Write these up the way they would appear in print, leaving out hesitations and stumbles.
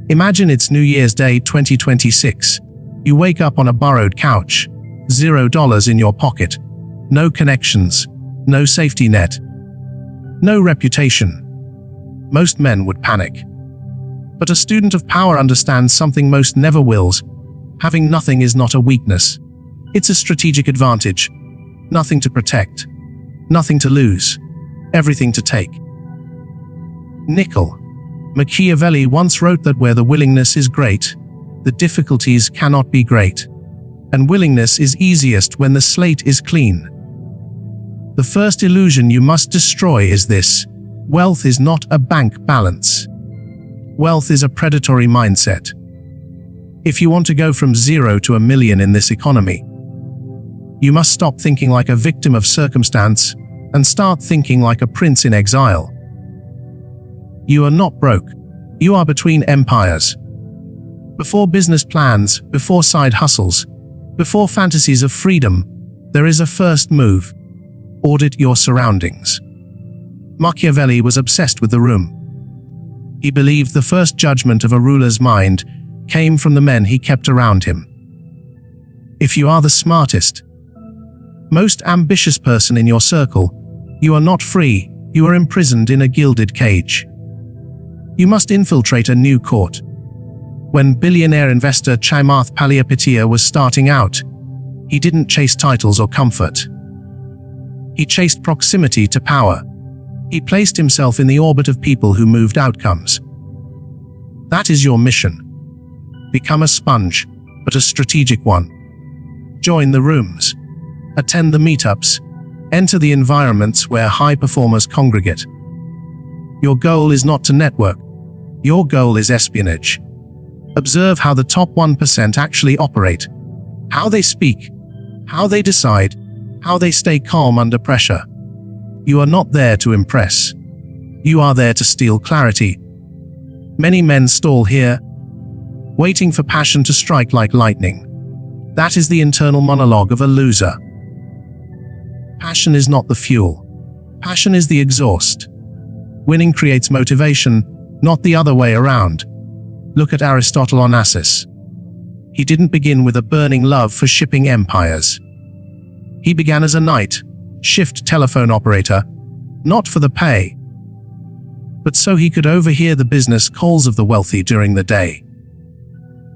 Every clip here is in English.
Imagine it's New Year's Day 2026. You wake up on a borrowed couch, $0 in your pocket, no connections, no safety net, no reputation. Most men would panic. But a student of power understands something most never wills. Having nothing is not a weakness. It's a strategic advantage. Nothing to protect, nothing to lose, everything to take. Nickel. Machiavelli once wrote that where the willingness is great, the difficulties cannot be great. And willingness is easiest when the slate is clean. The first illusion you must destroy is this: wealth is not a bank balance. Wealth is a predatory mindset. If you want to go from 0 to 1 million in this economy, you must stop thinking like a victim of circumstance and start thinking like a prince in exile. You are not broke. You are between empires. Before business plans, before side hustles, before fantasies of freedom, there is a first move. Audit your surroundings. Machiavelli was obsessed with the room. He believed the first judgment of a ruler's mind came from the men he kept around him. If you are the smartest, most ambitious person in your circle, you are not free, you are imprisoned in a gilded cage. You must infiltrate a new court. When billionaire investor Chamath Palihapitiya was starting out, he didn't chase titles or comfort. He chased proximity to power. He placed himself in the orbit of people who moved outcomes. That is your mission. Become a sponge, but a strategic one. Join the rooms. Attend the meetups. Enter the environments where high performers congregate. Your goal is not to network. Your goal is espionage. Observe how the top 1% actually operate, how they speak, how they decide, how they stay calm under pressure. You are not there to impress. You are there to steal clarity. Many men stall here, waiting for passion to strike like lightning. That is the internal monologue of a loser. Passion is not the fuel. Passion is the exhaust. Winning creates motivation, not the other way around. Look at Aristotle Onassis. He didn't begin with a burning love for shipping empires. He began as a night shift telephone operator, not for the pay, but so he could overhear the business calls of the wealthy during the day.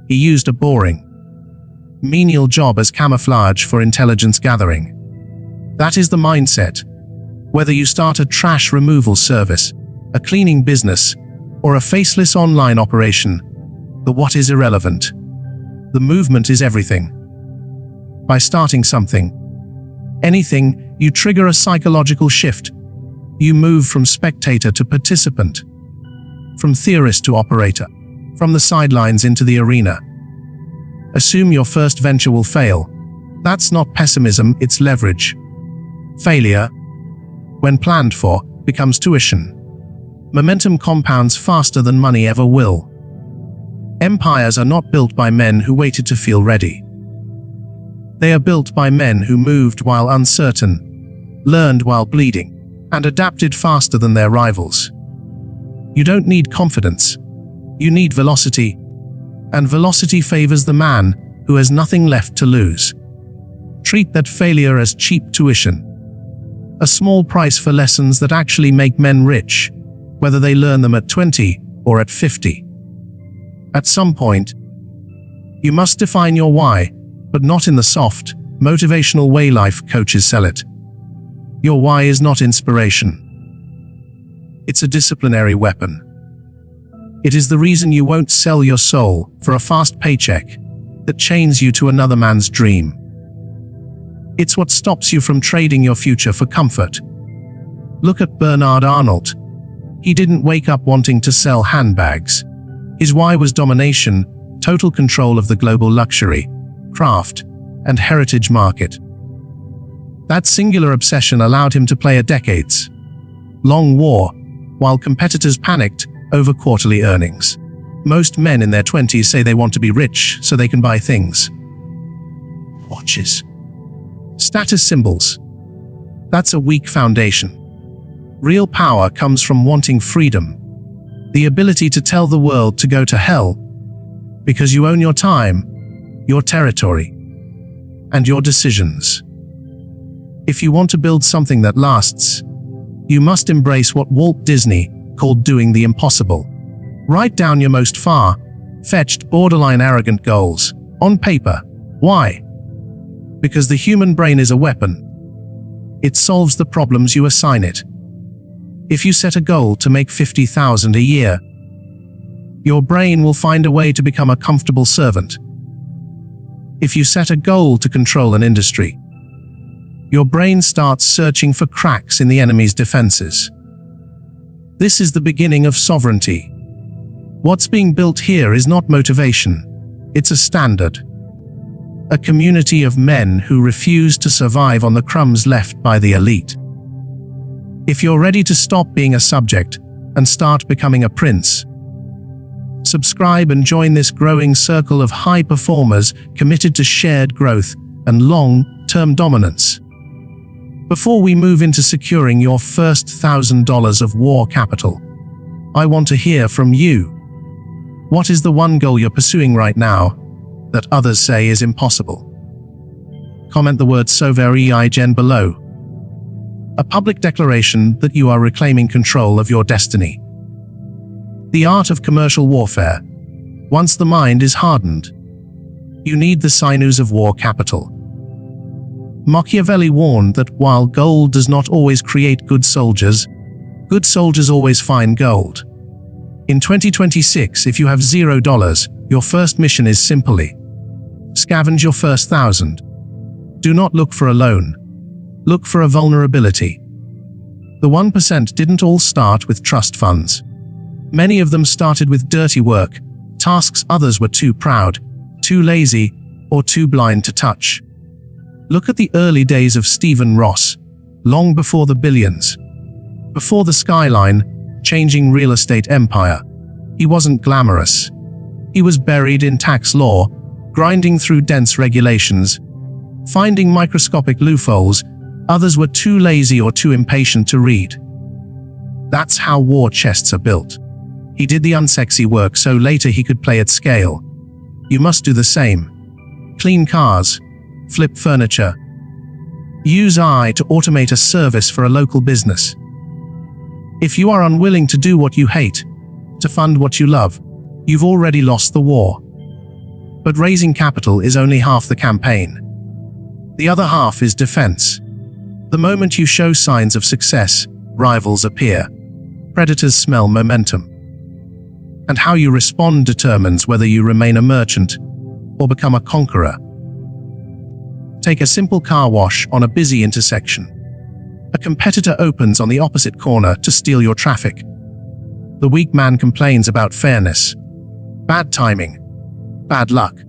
He used a boring, menial job as camouflage for intelligence gathering. That is the mindset. Whether you start a trash removal service, a cleaning business, or a faceless online operation, the what is irrelevant. The movement is everything. By starting something, anything, you trigger a psychological shift. You move from spectator to participant, from theorist to operator, from the sidelines into the arena. Assume your first venture will fail. That's not pessimism, it's leverage. Failure, when planned for, becomes tuition. Momentum compounds faster than money ever will. Empires are not built by men who waited to feel ready. They are built by men who moved while uncertain, learned while bleeding, and adapted faster than their rivals. You don't need confidence. You need velocity. And velocity favors the man who has nothing left to lose. Treat that failure as cheap tuition. A small price for lessons that actually make men rich, whether they learn them at 20 or at 50. At some point, you must define your why, but not in the soft, motivational way life coaches sell it. Your why is not inspiration. It's a disciplinary weapon. It is the reason you won't sell your soul for a fast paycheck that chains you to another man's dream. It's what stops you from trading your future for comfort. Look at Bernard Arnault. He didn't wake up wanting to sell handbags. His why was domination, total control of the global luxury, craft, and heritage market. That singular obsession allowed him to play a decades-long war, while competitors panicked over quarterly earnings. Most men in their 20s say they want to be rich so they can buy things. Watches. Status symbols. That's a weak foundation. Real power comes from wanting freedom, The ability to tell the world to go to hell, because you own your time, your territory, and your decisions. If you want to build something that lasts, you must embrace what Walt Disney called doing the impossible. Write down your most far-fetched, borderline arrogant goals on paper. Why? Because the human brain is a weapon. It solves the problems you assign it. If you set a goal to make $50,000 a year, your brain will find a way to become a comfortable servant. If you set a goal to control an industry, your brain starts searching for cracks in the enemy's defenses. This is the beginning of sovereignty. What's being built here is not motivation, it's a standard. A community of men who refuse to survive on the crumbs left by the elite. If you're ready to stop being a subject and start becoming a prince, subscribe and join this growing circle of high performers committed to shared growth and long-term dominance. Before we move into securing your first $1,000 of war capital, I want to hear from you. What is the one goal you're pursuing right now that others say is impossible? Comment the word "Sovereign" below. A public declaration that you are reclaiming control of your destiny. The art of commercial warfare. Once the mind is hardened, you need the sinews of war capital. Machiavelli warned that while gold does not always create good soldiers always find gold. In 2026, if you have $0, your first mission is simply scavenge your first 1,000. Do not look for a loan. Look for a vulnerability. The 1% didn't all start with trust funds. Many of them started with dirty work, tasks others were too proud, too lazy, or too blind to touch. Look at the early days of Stephen Ross, long before the billions. Before the skyline, changing real estate empire. He wasn't glamorous. He was buried in tax law, grinding through dense regulations, finding microscopic loopholes others were too lazy or too impatient to read. That's how war chests are built. He did the unsexy work so later he could play at scale. You must do the same. Clean cars, flip furniture. Use AI to automate a service for a local business. If you are unwilling to do what you hate, to fund what you love, you've already lost the war. But raising capital is only half the campaign. The other half is defense. The moment you show signs of success, rivals appear. Predators smell momentum. And how you respond determines whether you remain a merchant or become a conqueror. Take a simple car wash on a busy intersection. A competitor opens on the opposite corner to steal your traffic. The weak man complains about fairness. Bad timing. Bad luck.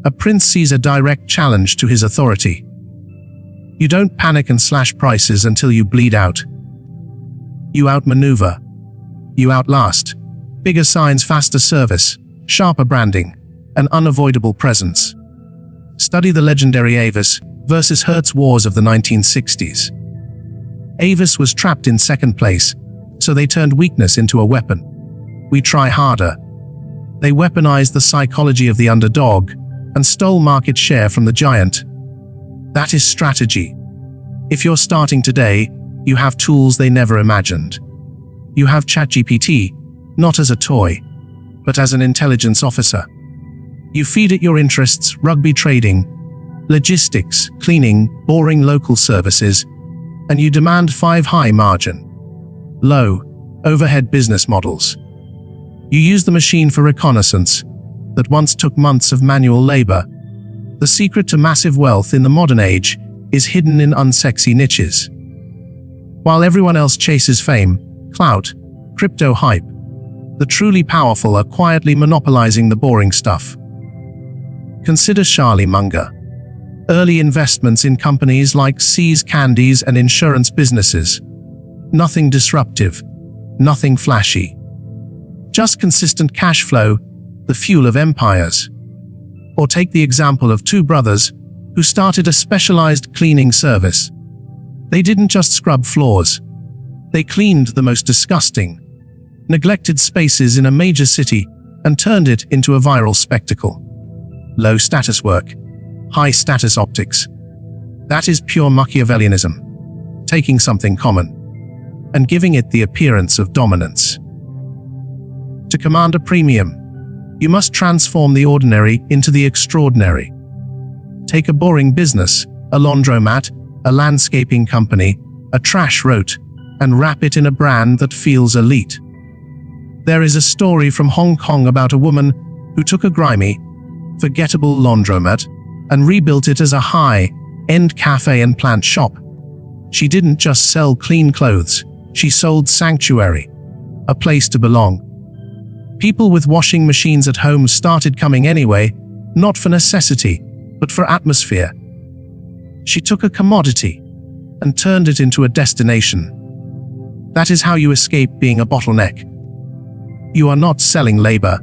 A prince sees a direct challenge to his authority. You don't panic and slash prices until you bleed out. You outmaneuver. You outlast. Bigger signs, faster service, sharper branding, an unavoidable presence. Study the legendary Avis versus Hertz wars of the 1960s. Avis was trapped in second place, so they turned weakness into a weapon. We try harder. They weaponized the psychology of the underdog and stole market share from the giant. That is strategy. If you're starting today, you have tools they never imagined. You have ChatGPT, not as a toy, but as an intelligence officer. You feed it your interests, rugby trading, logistics, cleaning, boring local services, and you demand 5 high margin, low overhead business models. You use the machine for reconnaissance that once took months of manual labor. The secret to massive wealth in the modern age is hidden in unsexy niches. While everyone else chases fame, clout, crypto hype, the truly powerful are quietly monopolizing the boring stuff. Consider Charlie Munger. Early investments in companies like See's Candies and insurance businesses. Nothing disruptive, nothing flashy. Just consistent cash flow, the fuel of empires. Or take the example of 2 brothers who started a specialized cleaning service. They didn't just scrub floors. They cleaned the most disgusting, neglected spaces in a major city and turned it into a viral spectacle. Low status work, high status optics. That is pure Machiavellianism, taking something common and giving it the appearance of dominance. To command a premium, you must transform the ordinary into the extraordinary. Take a boring business, a laundromat, a landscaping company, a trash route, and wrap it in a brand that feels elite. There is a story from Hong Kong about a woman who took a grimy, forgettable laundromat and rebuilt it as a high-end cafe and plant shop. She didn't just sell clean clothes, she sold sanctuary, a place to belong. People with washing machines at home started coming anyway, not for necessity, but for atmosphere. She took a commodity and turned it into a destination. That is how you escape being a bottleneck. You are not selling labor.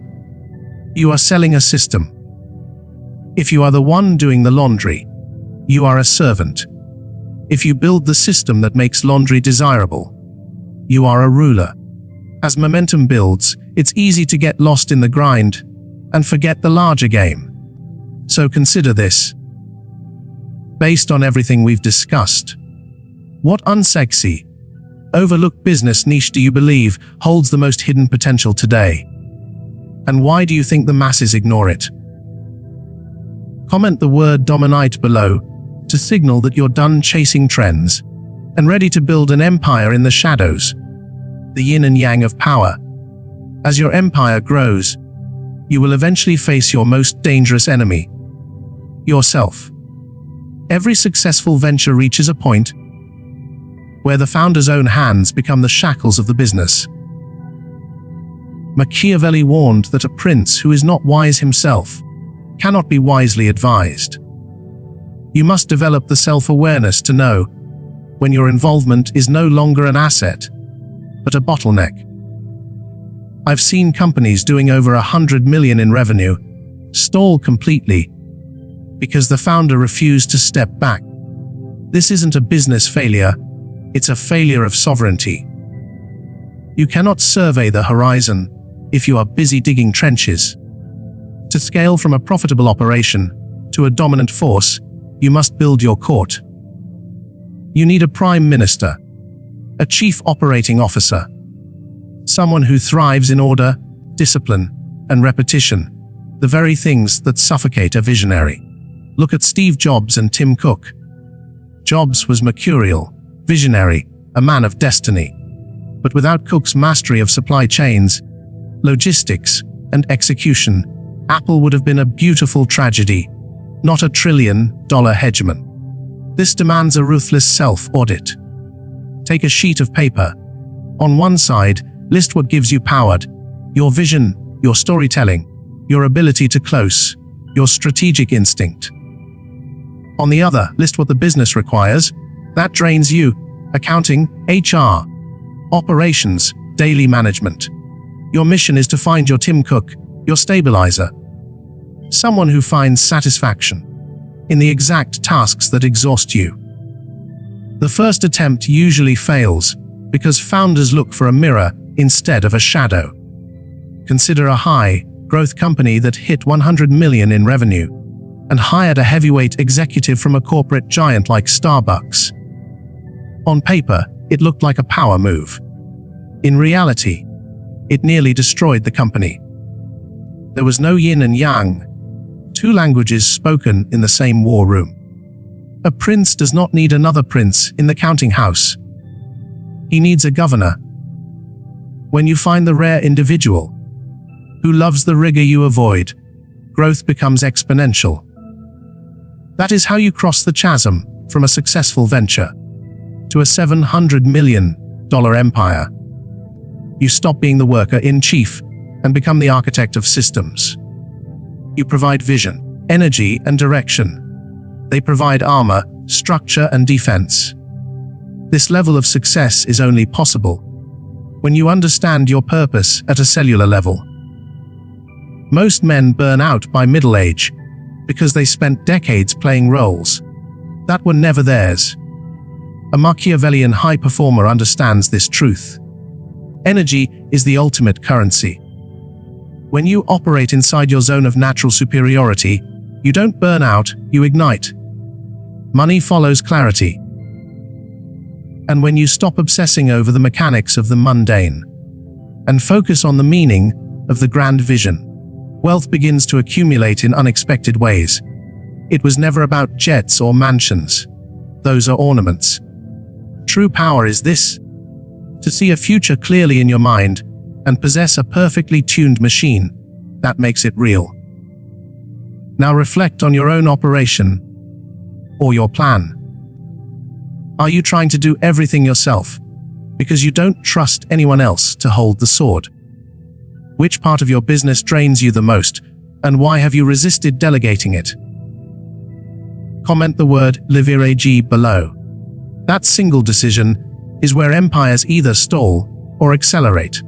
You are selling a system. If you are the one doing the laundry, you are a servant. If you build the system that makes laundry desirable, you are a ruler. As momentum builds, it's easy to get lost in the grind and forget the larger game. So consider this. Based on everything we've discussed, what unsexy, overlooked business niche do you believe holds the most hidden potential today? And why do you think the masses ignore it? Comment the word dominate below to signal that you're done chasing trends and ready to build an empire in the shadows, the yin and yang of power. As your empire grows, you will eventually face your most dangerous enemy, yourself. Every successful venture reaches a point where the founder's own hands become the shackles of the business. Machiavelli warned that a prince who is not wise himself cannot be wisely advised. You must develop the self-awareness to know when your involvement is no longer an asset, but a bottleneck. I've seen companies doing over 100 million in revenue stall completely because the founder refused to step back. This isn't a business failure, it's a failure of sovereignty. You cannot survey the horizon if you are busy digging trenches. To scale from a profitable operation to a dominant force, you must build your court. You need a prime minister, a chief operating officer, someone who thrives in order, discipline, and repetition, the very things that suffocate a visionary. Look at Steve Jobs and Tim Cook. Jobs was mercurial, visionary, a man of destiny. But without Cook's mastery of supply chains, logistics, and execution, Apple would have been a beautiful tragedy, not a trillion-dollar hegemon. This demands a ruthless self-audit. Take a sheet of paper. On one side, list what gives you power, your vision, your storytelling, your ability to close, your strategic instinct. On the other, list what the business requires, that drains you, accounting, HR, operations, daily management. Your mission is to find your Tim Cook, your stabilizer. Someone who finds satisfaction in the exact tasks that exhaust you. The first attempt usually fails because founders look for a mirror instead of a shadow. Consider a high-growth company that hit 100 million in revenue and hired a heavyweight executive from a corporate giant like Starbucks. On paper, it looked like a power move. In reality, it nearly destroyed the company. There was no yin and yang, two languages spoken in the same war room. A prince does not need another prince in the counting house. He needs a governor. When you find the rare individual who loves the rigor you avoid, growth becomes exponential. That is how you cross the chasm from a successful venture to a $700 million empire. You stop being the worker-in-chief and become the architect of systems. You provide vision, energy, and direction. They provide armor, structure, and defense. This level of success is only possible when you understand your purpose at a cellular level. Most men burn out by middle age because they spent decades playing roles that were never theirs. A Machiavellian high performer understands this truth. Energy is the ultimate currency. When you operate inside your zone of natural superiority, you don't burn out, you ignite. Money follows clarity. And when you stop obsessing over the mechanics of the mundane and focus on the meaning of the grand vision, wealth begins to accumulate in unexpected ways. It was never about jets or mansions. Those are ornaments. True power is this: to see a future clearly in your mind and possess a perfectly tuned machine that makes it real. Now reflect on your own operation or your plan. Are you trying to do everything yourself because you don't trust anyone else to hold the sword? Which part of your business drains you the most, and why have you resisted delegating it? Comment the word leverage below. That single decision is where empires either stall or accelerate.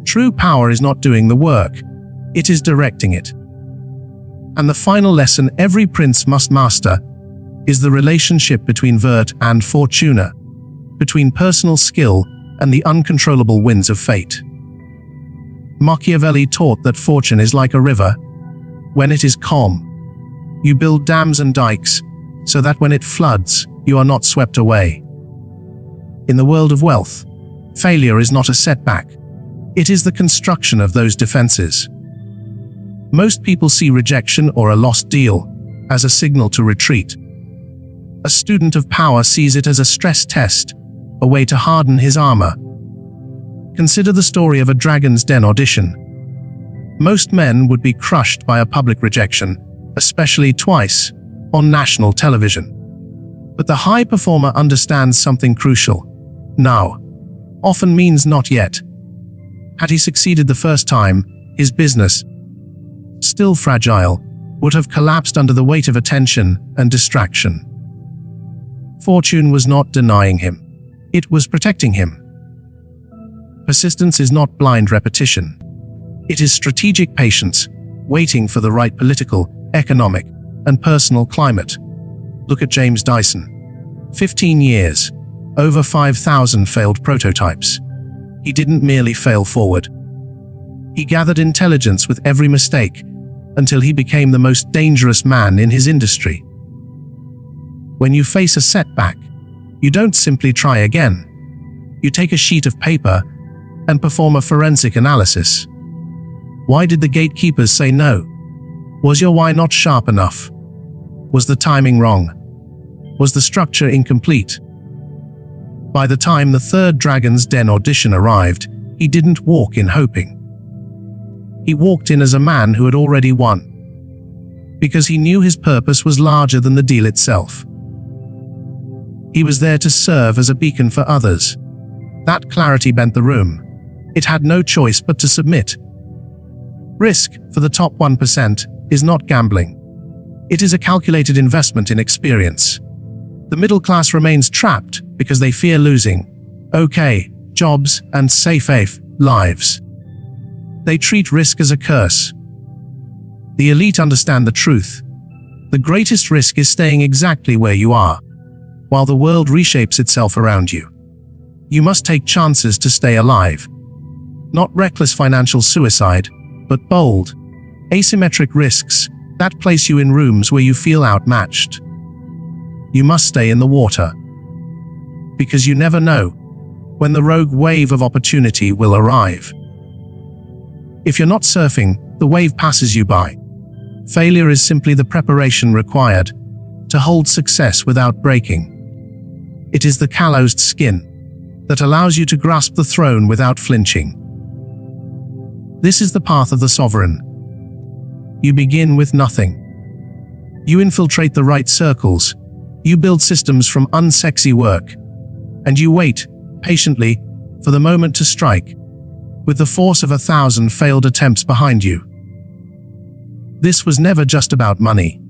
True power is not doing the work, it is directing it. And the final lesson every prince must master is the relationship between vert and fortuna, between personal skill and the uncontrollable winds of fate. Machiavelli taught that fortune is like a river. When it is calm, you build dams and dikes so that when it floods, you are not swept away. In the world of wealth, failure is not a setback. It is the construction of those defenses. Most people see rejection or a lost deal as a signal to retreat. A student of power sees it as a stress test, a way to harden his armor. Consider the story of a Dragon's Den audition. Most men would be crushed by a public rejection, especially twice, on national television. But the high performer understands something crucial. Now often means not yet. Had he succeeded the first time, his business, still fragile, would have collapsed under the weight of attention and distraction. Fortune was not denying him. It was protecting him. Persistence is not blind repetition. It is strategic patience, waiting for the right political, economic, and personal climate. Look at James Dyson. 15 years, over 5,000 failed prototypes. He didn't merely fail forward. He gathered intelligence with every mistake until he became the most dangerous man in his industry. When you face a setback, you don't simply try again. You take a sheet of paper and perform a forensic analysis. Why did the gatekeepers say no? Was your why not sharp enough? Was the timing wrong? Was the structure incomplete? By the time the third Dragon's Den audition arrived, he didn't walk in hoping. He walked in as a man who had already won, because he knew his purpose was larger than the deal itself. He was there to serve as a beacon for others. That clarity bent the room. It had no choice but to submit. Risk, for the top 1%, is not gambling. It is a calculated investment in experience. The middle class remains trapped because they fear losing okay jobs and safe lives. They treat risk as a curse. The elite understand the truth. The greatest risk is staying exactly where you are, while the world reshapes itself around you. You must take chances to stay alive. Not reckless financial suicide, but bold, asymmetric risks that place you in rooms where you feel outmatched. You must stay in the water, because you never know when the rogue wave of opportunity will arrive. If you're not surfing, the wave passes you by. Failure is simply the preparation required to hold success without breaking. It is the callosed skin that allows you to grasp the throne without flinching. This is the path of the sovereign. You begin with nothing. You infiltrate the right circles. You build systems from unsexy work. And you wait, patiently, for the moment to strike, with the force of 1,000 failed attempts behind you. This was never just about money.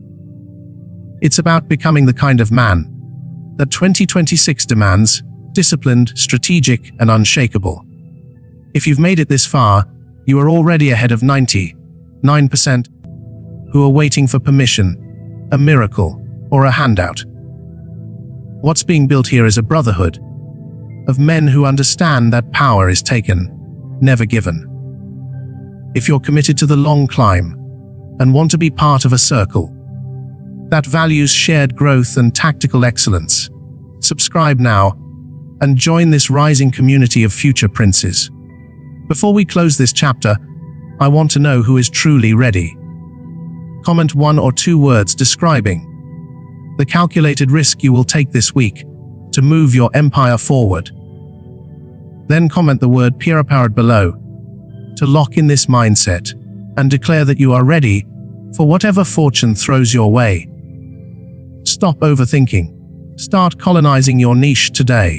It's about becoming the kind of man that 2026 demands, disciplined, strategic, and unshakable. If you've made it this far, you are already ahead of 99% who are waiting for permission, a miracle, or a handout. What's being built here is a brotherhood of men who understand that power is taken, never given. If you're committed to the long climb and want to be part of a circle that values shared growth and tactical excellence, subscribe now and join this rising community of future princes. Before we close this chapter, I want to know who is truly ready. Comment 1 or 2 words describing the calculated risk you will take this week to move your empire forward. Then comment the word "Pirapowered" below to lock in this mindset and declare that you are ready for whatever fortune throws your way. Stop overthinking. Start colonizing your niche today.